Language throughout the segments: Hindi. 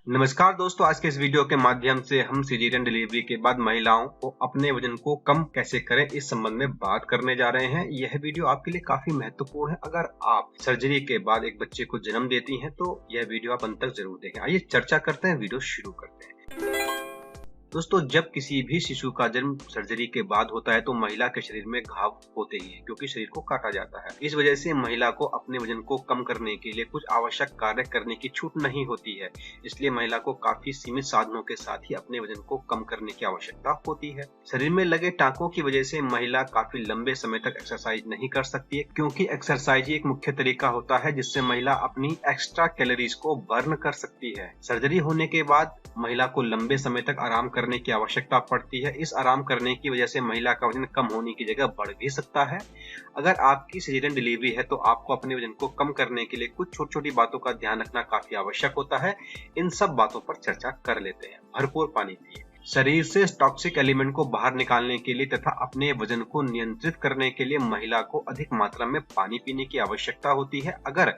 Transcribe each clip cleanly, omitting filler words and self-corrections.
नमस्कार दोस्तों, आज के इस वीडियो के माध्यम से हम सिजेरियन डिलीवरी के बाद महिलाओं को अपने वजन को कम कैसे करें इस संबंध में बात करने जा रहे हैं। यह वीडियो आपके लिए काफी महत्वपूर्ण है। अगर आप सर्जरी के बाद एक बच्चे को जन्म देती हैं तो यह वीडियो आप अंत तक जरूर देखें। आइए चर्चा करते हैं, वीडियो शुरू करते हैं। दोस्तों, जब किसी भी शिशु का जन्म सर्जरी के बाद होता है तो महिला के शरीर में घाव होते ही हैं, क्योंकि शरीर को काटा जाता है। इस वजह से महिला को अपने वजन को कम करने के लिए कुछ आवश्यक कार्य करने की छूट नहीं होती है। इसलिए महिला को काफी सीमित साधनों के साथ ही अपने वजन को कम करने की आवश्यकता होती है। शरीर में लगे टांकों की वजह से महिला काफी लंबे समय तक एक्सरसाइज नहीं कर सकती है, क्योंकि एक्सरसाइज एक मुख्य तरीका होता है जिससे महिला अपनी एक्स्ट्रा कैलोरीज को बर्न कर सकती है। सर्जरी होने के बाद महिला को लंबे समय तक आराम करने की आवश्यकता पड़ती है। इस आराम करने की वजह से महिला का वजन कम होने की जगह बढ़ भी सकता है। अगर आपकी सिजेरियन डिलीवरी है तो आपको अपने वजन को कम करने के लिए कुछ छोटी छोटी बातों का ध्यान रखना काफी आवश्यक होता है। इन सब बातों पर चर्चा कर लेते हैं। भरपूर पानी पिए। शरीर से टॉक्सिक एलिमेंट को बाहर निकालने के लिए तथा अपने वजन को नियंत्रित करने के लिए महिला को अधिक मात्रा में पानी पीने की आवश्यकता होती है। अगर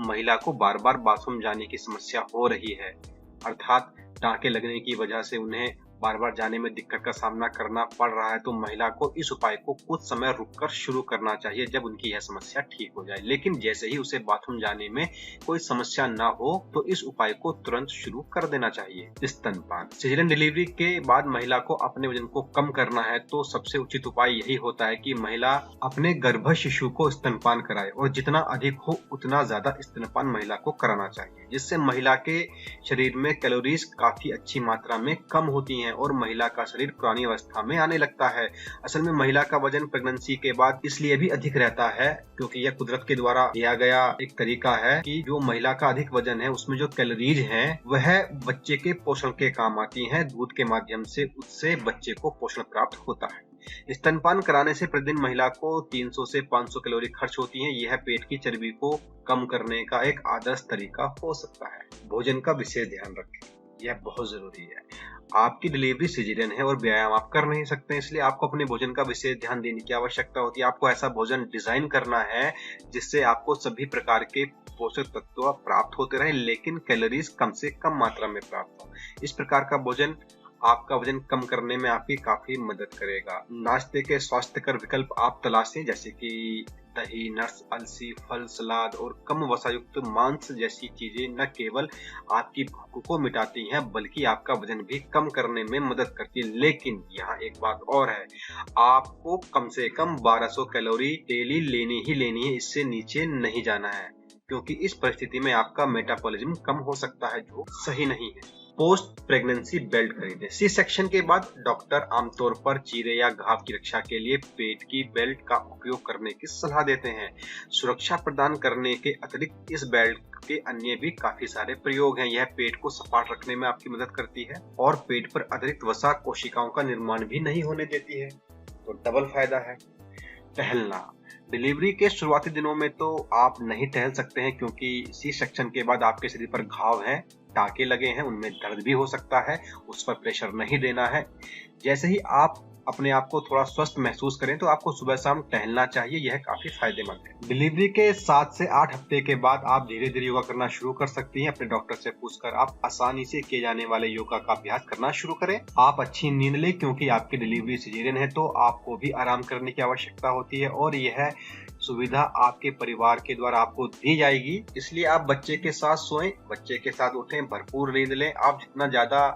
महिला को बार बार बाथरूम जाने की समस्या हो रही है, अर्थात टांके लगने की वजह से उन्हें बार बार जाने में दिक्कत का सामना करना पड़ रहा है, तो महिला को इस उपाय को कुछ समय रुककर शुरू करना चाहिए जब उनकी यह समस्या ठीक हो जाए। लेकिन जैसे ही उसे बाथरूम जाने में कोई समस्या ना हो तो इस उपाय को तुरंत शुरू कर देना चाहिए। स्तनपान। सिजेरियन डिलीवरी के बाद महिला को अपने वजन को कम करना है तो सबसे उचित उपाय यही होता है कि महिला अपने गर्भ शिशु को स्तनपान कराए, और जितना अधिक हो उतना ज्यादा स्तनपान महिला को कराना चाहिए, जिससे महिला के शरीर में कैलोरीज काफी अच्छी मात्रा में कम होती है और महिला का शरीर पुरानी अवस्था में आने लगता है। असल में महिला का वजन प्रेगनेंसी के बाद इसलिए भी अधिक रहता है क्योंकि यह कुदरत के द्वारा दिया गया एक तरीका है कि जो महिला का अधिक वजन है उसमें जो कैलोरीज हैं वह बच्चे के पोषण के काम आती हैं। दूध के माध्यम से उससे बच्चे को पोषण प्राप्त होता है। स्तनपान कराने से प्रतिदिन महिला को 300 से 500 कैलोरी खर्च होती है। यह पेट की चर्बी को कम करने का एक आदर्श तरीका हो सकता है। भोजन का विशेष ध्यान रखें, यह बहुत जरूरी है। आपकी डिलीवरी सिजेरियन है और व्यायाम आप कर नहीं सकते, इसलिए आपको अपने भोजन का विशेष ध्यान देने की आवश्यकता होती है। आपको ऐसा भोजन डिजाइन करना है जिससे आपको सभी प्रकार के पोषक तत्व प्राप्त होते रहे, लेकिन कैलोरीज कम से कम मात्रा में प्राप्त हो। इस प्रकार का भोजन आपका वजन कम करने में आपकी काफी मदद करेगा। नाश्ते के स्वास्थ्यकर विकल्प आप तलाशें, जैसे कि दही, नट्स, अलसी, फल, सलाद और कम वसायुक्त मांस जैसी चीजें न केवल आपकी भूख को मिटाती हैं बल्कि आपका वजन भी कम करने में मदद करती है। लेकिन यहाँ एक बात और है, आपको कम से कम 1200 कैलोरी डेली लेनी ही लेनी है, इससे नीचे नहीं जाना है, क्योंकि इस परिस्थिति में आपका मेटाबॉलिज्म कम हो सकता है, जो सही नहीं है। पोस्ट प्रेगनेंसी बेल्ट खरीदें। सी सेक्शन के बाद डॉक्टर आमतौर पर चीरे या घाव की रक्षा के लिए पेट की बेल्ट का उपयोग करने की सलाह देते हैं। सुरक्षा प्रदान करने के अतिरिक्त इस बेल्ट के अन्य भी काफी सारे प्रयोग हैं। यह पेट को सपाट रखने में आपकी मदद करती है और पेट पर अतिरिक्त वसा कोशिकाओं का निर्माण भी नहीं होने देती है, तो डबल फायदा है। टहलना। डिलीवरी के शुरुआती दिनों में तो आप नहीं टहल सकते हैं, क्योंकि सी सेक्शन के बाद आपके शरीर पर घाव हैं, टाके लगे हैं, उनमें दर्द भी हो सकता है, उस पर प्रेशर नहीं देना है। जैसे ही आप अपने आप को थोड़ा स्वस्थ महसूस करें तो आपको सुबह शाम टहलना चाहिए, यह काफी फायदेमंद है। डिलीवरी के 7 से 8 हफ्ते के बाद आप धीरे धीरे योगा करना शुरू कर सकती हैं। अपने डॉक्टर से पूछकर आप आसानी से किए जाने वाले योगा का अभ्यास करना शुरू करें। आप अच्छी नींद लें, क्योंकि आपकी डिलीवरी सिजेरियन है तो आपको भी आराम करने की आवश्यकता होती है और यह सुविधा आपके परिवार के द्वारा आपको दी जाएगी। इसलिए आप बच्चे के साथ सोएं, बच्चे के साथ उठें, भरपूर नींद लें। आप जितना ज्यादा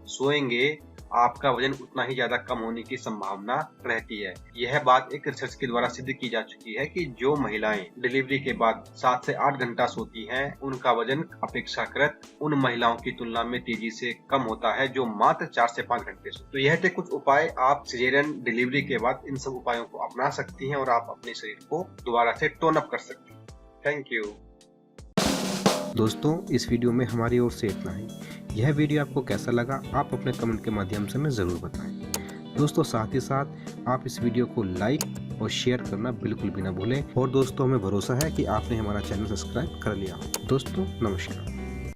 सोएंगे आपका वजन उतना ही ज्यादा कम होने की संभावना रहती है। यह बात एक रिसर्च के द्वारा सिद्ध की जा चुकी है कि जो महिलाएं डिलीवरी के बाद 7 से 8 घंटा सोती हैं उनका वजन अपेक्षाकृत उन महिलाओं की तुलना में तेजी से कम होता है जो मात्र 4 से 5 घंटे सोती हैं। तो यह थे कुछ उपाय। आप सिजेरियन डिलीवरी के बाद इन सब उपायों को अपना सकती हैं और आप अपने शरीर को दोबारा से टोन अप कर सकती हैं। थैंक यू दोस्तों, इस वीडियो में हमारी ओर से इतना ही। यह वीडियो आपको कैसा लगा आप अपने कमेंट के माध्यम से हमें ज़रूर बताएं। दोस्तों, साथ ही साथ आप इस वीडियो को लाइक और शेयर करना बिल्कुल भी ना भूलें। और दोस्तों, हमें भरोसा है कि आपने हमारा चैनल सब्सक्राइब कर लिया। दोस्तों, नमस्कार।